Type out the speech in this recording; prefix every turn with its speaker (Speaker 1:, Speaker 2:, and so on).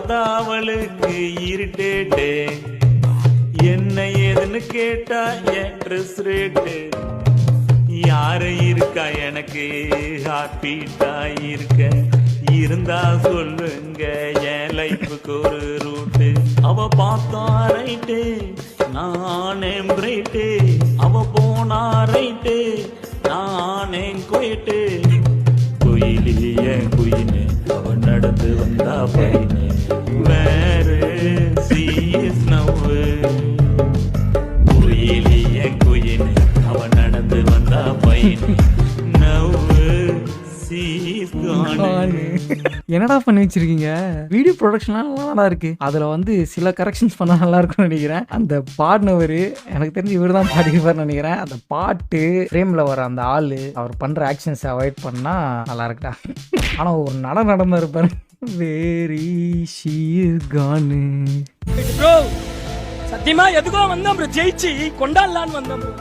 Speaker 1: பார்த்தா அவளுக்கு இருட்டேட்டே, என்ன ஏதுன்னு கேட்டா என் ட்ரெஸ் ரேட்டு. யாரு இருக்கா எனக்கு ஹார்ட் பீட்டா இருக்க, இருந்தா சொல்லுங்க என் லைஃபுக்கு ஒரு ரூட்டு. அவ பார்த்தா ரைட்டு நானே பிரைட்டு, அவ போனா ரைட்டு நானே குயிட்டு. குயிலிய குயினு அவ நடந்து வந்தா பையனு, வேறு சீஸ் நவ்வு. குயிலிய குயினு அவ நடந்து வந்தா பையனு, நவ்வு சீஸ் காணு.
Speaker 2: என்னடா பண்ணி வச்சிருக்கீங்க? வீடியோ ப்ரொடக்ஷன்லாம் நல்லா இருக்கு. அதுல வந்து சில கரெக்ஷன்ஸ் பண்ணா நல்லா இருக்கும்னு நினைக்கிறேன். அந்த பாடினவர் எனக்கு தெரிஞ்சு இவர் தான் பாடிப்பார்னு நினைக்கிறேன். அந்த பாட்டு ஃப்ரேம்ல வர அந்த ஆளு அவர் பண்ற ஆக்ஷன்ஸ் அவாய்ட் பண்ணா நல்லா இருக்குடா. ஆனா ஒரு நடந்தா இருப்பாரு. வெரி ஷீர் கானு
Speaker 3: ப்ரோ சத்தியமா எதுக்கோ வந்தோம் ப்ரோ, ஜெயிச்சு கொண்டாடலான்னு வந்தோம் ப்ரோ.